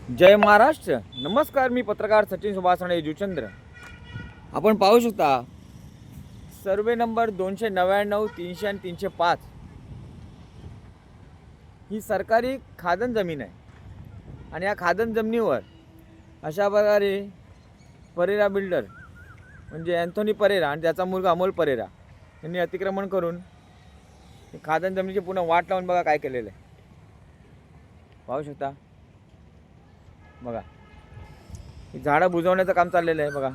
जय महाराष्ट्र. नमस्कार, मी पत्रकार सचिन सुभाष जुचंद्र. आपण पाहू शकता सर्वे नंबर 299, 300 आणि 305 ही सरकारी खाजण जमीन आहे. आणि या खाजण जमिनीवर अशा प्रकारे परेरा बिल्डर म्हणजे अँथोनी परेरा आणि त्याचा मुलगा अमोल परेरा यांनी अतिक्रमण करून खाजण जमिनीची पूर्ण वाट लावून बघा काय केलेलं आहे. पाहू शकता बघा, ही झाडं बुजवण्याचं काम चाललेलं आहे. बघा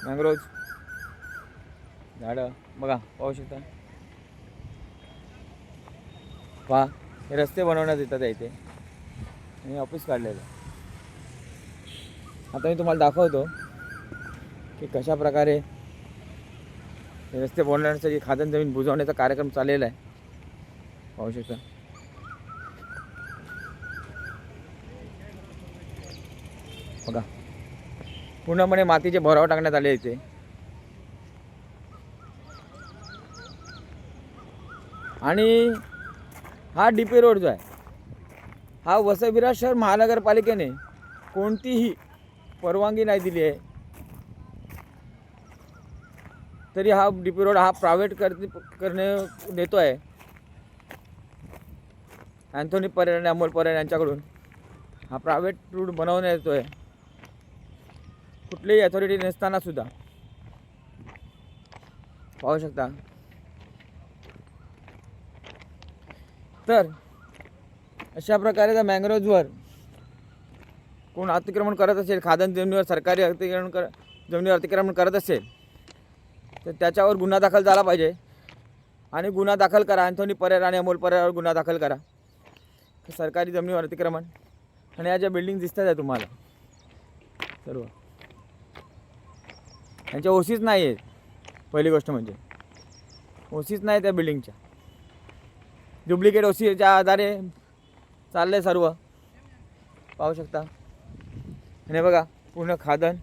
मँग्रोव्ह झाडं बघा, पाहू शकता. पहा, हे रस्ते बनवण्यात येतात इथे आणि ऑफिस काढलेलं आहे. आता मी तुम्हाला दाखवतो की कशा प्रकारे हे रस्ते बनवण्यासाठी खाजण जमीन बुजवण्याचा कार्यक्रम चाललेला आहे. पाहू शकता. बघा, पूर्णपणे मातीचे भराव टाकण्यात आले इथे. आणि हा डीपी रोड जो आहे हा वसई विरार शहर महानगरपालिकेने कोणतीही परवानगी नाही दिली आहे, तरी हा डीपी रोड हा प्रायव्हेट करणे देतो आहे. अँथोनी परेरा आणि अमोल परेरा यांच्याकडून हा प्रायव्हेट रूट बनवण्यात येतो आहे, कुठलीही अथॉरिटी नसताना सुद्धा. पाहू शकता. तर अशा प्रकारे जर मँग्रोव्हजवर कोण अतिक्रमण करत असेल, खाजण जमिनीवर सरकारी जमिनीवर अतिक्रमण करत असेल तर त्याच्यावर गुन्हा दाखल झाला पाहिजे. आणि गुन्हा दाखल करा. अँथोनी परेरा आणि अमोल परेरावर गुन्हा दाखल करा. सरकारी जमिनीवर अतिक्रमण. आणि या ज्या बिल्डिंग दिसतात आहे तुम्हाला सर्व, यांच्या ओसीच नाही आहेत. पहिली गोष्ट म्हणजे ओसीच नाही त्या बिल्डिंगच्या, डुप्लिकेट ओसीच्या आधारे चालले सर्व. पाहू शकता. आणि बघा पूर्ण खाजण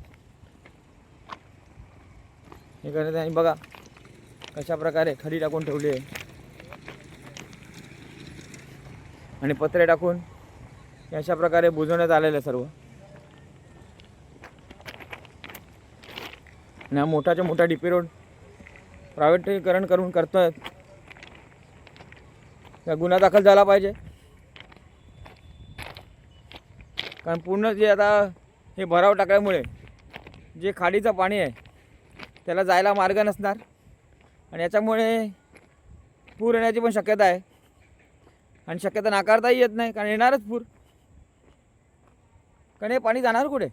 हे करत आहे. बघा कशा प्रकारे खडी टाकून ठेवली आहे आणि पत्रे टाकून अशा प्रकारे बुजवण्यात आलेलं सर्व. आणि हा मोठाच्या मोठा डीपी रोड प्रायव्हेटीकरण करून करतोय. त्या गुन्हा दाखल झाला पाहिजे. कारण पूर्ण जे आता हे भराव टाकल्यामुळे जे खाडीचं पाणी आहे त्याला जायला मार्ग नसणार आणि याच्यामुळे पूर येण्याची पण शक्यता आहे. आणि शक्यता नाकारताही येत नाही, कारण येणारच पूर. कारण हे पाणी जाणार कुठे?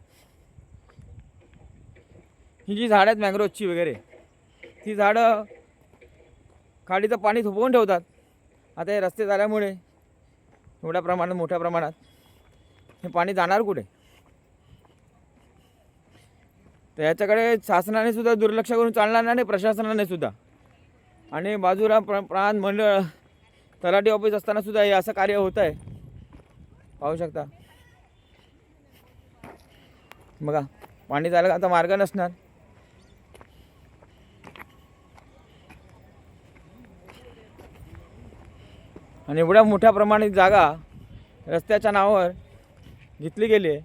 ही जी झाडं आहेत मँग्रोव्हची वगैरे, ती झाडं खाडीचं पाणी थोपवून ठेवतात. आता हे रस्ते झाल्यामुळे एवढ्या प्रमाणात मोठ्या प्रमाणात हे पाणी जाणार कुठे? तर याच्याकडे शासनाने सुद्धा दुर्लक्ष करून चालणार नाही, प्रशासनाने सुद्धा. आणि बाजूला प्रांत मंडळ तलाठी ऑफिस असताना सुद्धा हे असं कार्य होत आहे. पाहू शकता. बघा पाणी जायला आता मार्ग नसणार. आणि एवढ्या मोठ्या प्रमाणात जागा रस्त्याच्या नावावर घेतली गेली आहे.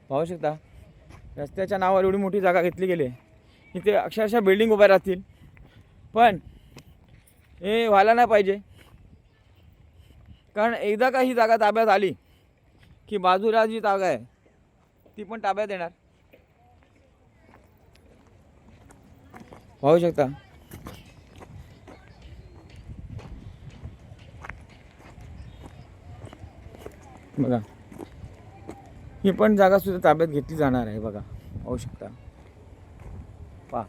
पाहू शकता. रस्त्याच्या नावावर एवढी मोठी जागा घेतली गेली आहे. इथे अक्षरशः बिल्डिंग उभ्या राहतील. पण हे व्हायला नाही पाहिजे. कारण एकदा का ही जागा ताब्यात आली की बाजूला जी जागा आहे ती पण ताब्यात येणार. पाहू शकता. बघा ही पण जागा सुद्धा ताब्यात घेतली जाणार आहे. बघा पाहू शकता. पहा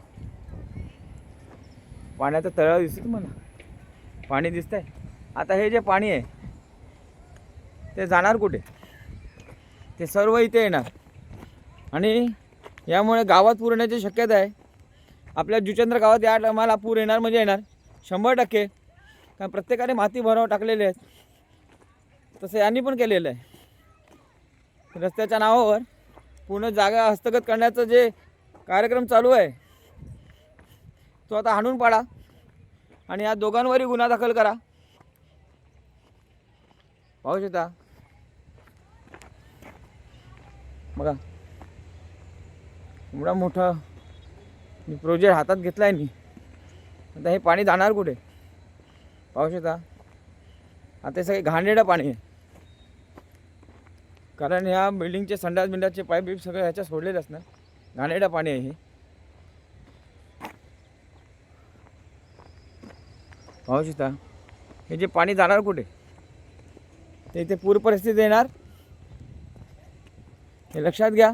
पाण्याचा तळाव दिसतो तुम्हाला, पाणी दिसतंय. आता हे जे पाणी आहे ते जाणार कुठे? ते सर्व इथे येणार आणि यामुळे गावात पूर येण्याची शक्यता आहे. आपल्या जुचंद्र गावात या टायमाला पूर येणार म्हणजे येणार 100%. कारण प्रत्येकाने माती भराव टाकलेले आहेत. तसं यांनी पण केलेलं आहे. रस्त्याच्या नावावर पूर्ण जागा हस्तगत करण्याचा जे कार्यक्रम चालू आहे तो आता हाणून पाडा आणि या दोघांवरही गुन्हा दाखल करा. पाहू शकता. बघा एवढा मोठा मी प्रोजेक्ट हातात घेतला आहे मी. आता हे पाणी जाणार कुठे पाहू शकता. आता हे सगळे घाणेरडं पाणी आहे, कारण ह्या बिल्डिंगचे संडास बिंडाचे पाईप बीप सगळं ह्याच्या सोडलेलंच ना. घाणेरडं पाणी आहे हे. पाहू शकता हे जे पाणी जाणार कुठे, ते इथे पूर परिस्थिती येणार, हे लक्षात घ्या.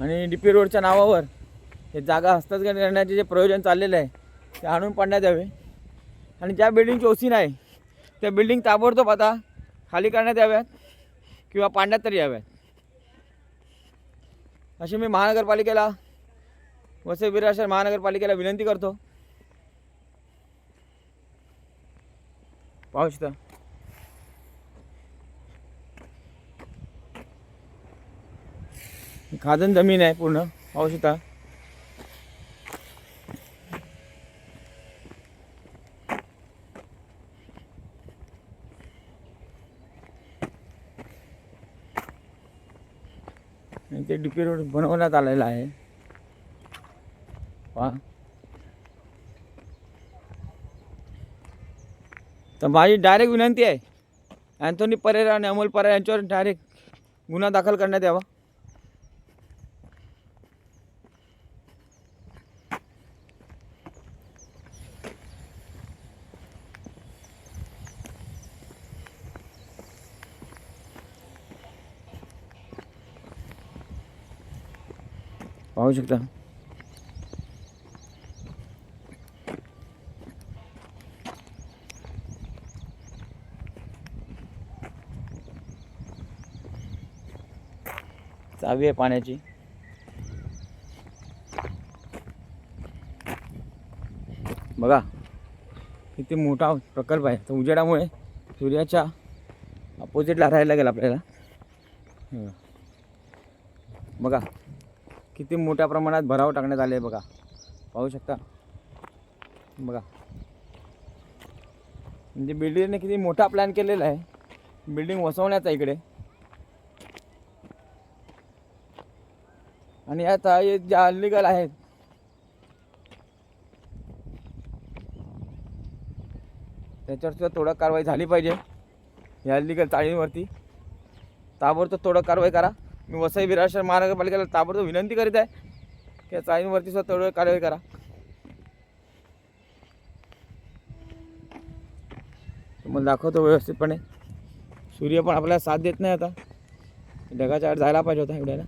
आणि डी पी रोडच्या नावावर हे जागा हस्तगत करण्याचे जे प्रयोजन चाललेलं आहे ते आणून पाडण्यात यावे. आणि ज्या बिल्डिंगची ओसी नाही त्या बिल्डिंग ताबडतोब आता खाली करण्यात याव्यात किंवा पाडण्यात तरी याव्यात, अशी मी महानगरपालिकेला, वसई विरार शहर महानगरपालिकेला विनंती करतो. पाहू शकता खाजण जमीन आहे पूर्ण. पाहू शकता ते डी पी रोड बनवण्यात आलेला आहे. पहा तर माझी डायरेक्ट विनंती आहे अँथोनी परेरा आणि अमोल परेरा यांच्यावर डायरेक्ट गुन्हा दाखल करण्यात यावा. पाहू शकता चावी आहे पाण्याची. बघा किती मोठा प्रकल्प आहे. तर उजेडामुळे सूर्याच्या अपोजिटला राहायला गेला आपल्याला. बघा किती मोठ्या प्रमाणात भराव टाकण्यात आले आहे. बघा पाहू शकता. बघा म्हणजे बिल्डिंगने किती मोठा प्लॅन केलेला आहे बिल्डिंग वसवण्याचा इकडे. आणि आता हे ज्या अनलिगल आहेत त्याच्यावर सुद्धा थोडं कारवाई झाली पाहिजे. या अनलिगल चाळींवरती ताबडतोब थोडं कारवाई करा. मी वसई विरार शहर महानगरपालिकेला ताबडतोब विनंती करीत आहे की या चाळींवरती सुद्धा थोडं कारवाई करा. तुम्हाला दाखवतो व्यवस्थितपणे. सूर्य पण आपल्याला साथ देत नाही. आता ढगाच्या आड जायला पाहिजे होता एवढ्याला.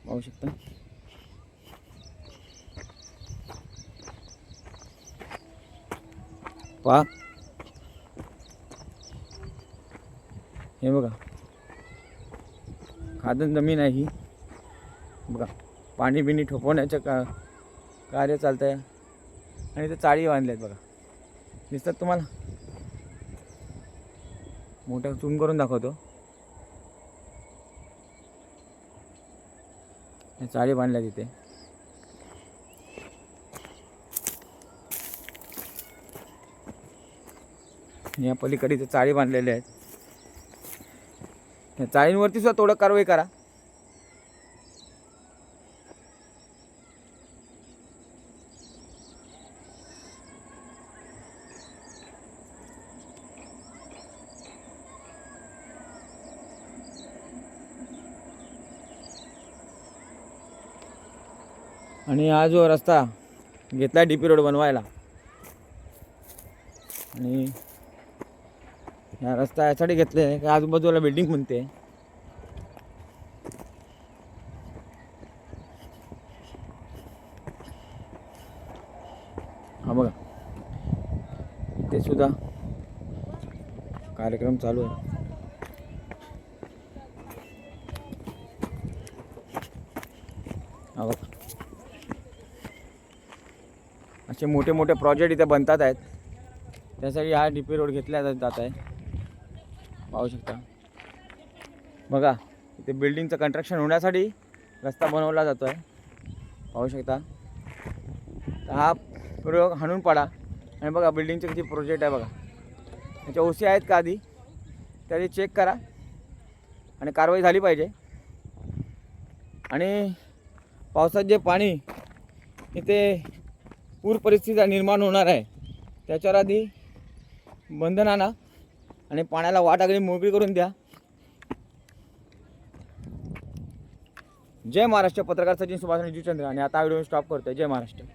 पाहू शकता पहा हे बघा खाजण जमीन आहे ही. बघा पाणी बिणी ठोपवण्याचं कार्य चालतं आहे. आणि इथे चाळी बांधल्या आहेत बघा, दिसतात तुम्हाला. मोठ्या झूम करून दाखवतो. चाळी बांधल्या तिथे. या पलीकडे इथे चाळी बांधलेल्या आहेत. या चाळींवरती सुद्धा थोडं कारवाई करा. आणि हा जो रस्ता घेतला डी पी रोड बनवायला, आणि हा रस्ता यासाठी घेतले की आजूबाजूला बिल्डिंग बनते. हा बघा इथे सुद्धा कार्यक्रम चालू आहे. हा बघा असे मोठे मोठे प्रोजेक्ट इथे बनतात आहेत. त्यासाठी हा डी पी रोड घेतला जात आहे. पाहू शकता. बघा इथे बिल्डिंगचं कंस्ट्रक्शन होण्यासाठी रस्ता बनवला जातो आहे. पाहू शकता. तर हा प्रयोग हाणून पाडा आणि बघा बिल्डिंगचे किती प्रोजेक्ट आहे बघा. त्याच्या ओसी आहेत का आधी त्याचे चेक करा आणि कारवाई झाली पाहिजे. आणि पावसात जे पाणी इथे पूर परिस्थिती निर्माण होणार आहे त्याच्यावर आधी बंधन आणा आणि पाण्याला वाट अगदी मोकळी करून द्या. जय महाराष्ट्र. पत्रकार सचिन सुभाष जुचंद्र. आणि आता व्हिडिओ स्टॉप करतोय. जय महाराष्ट्र.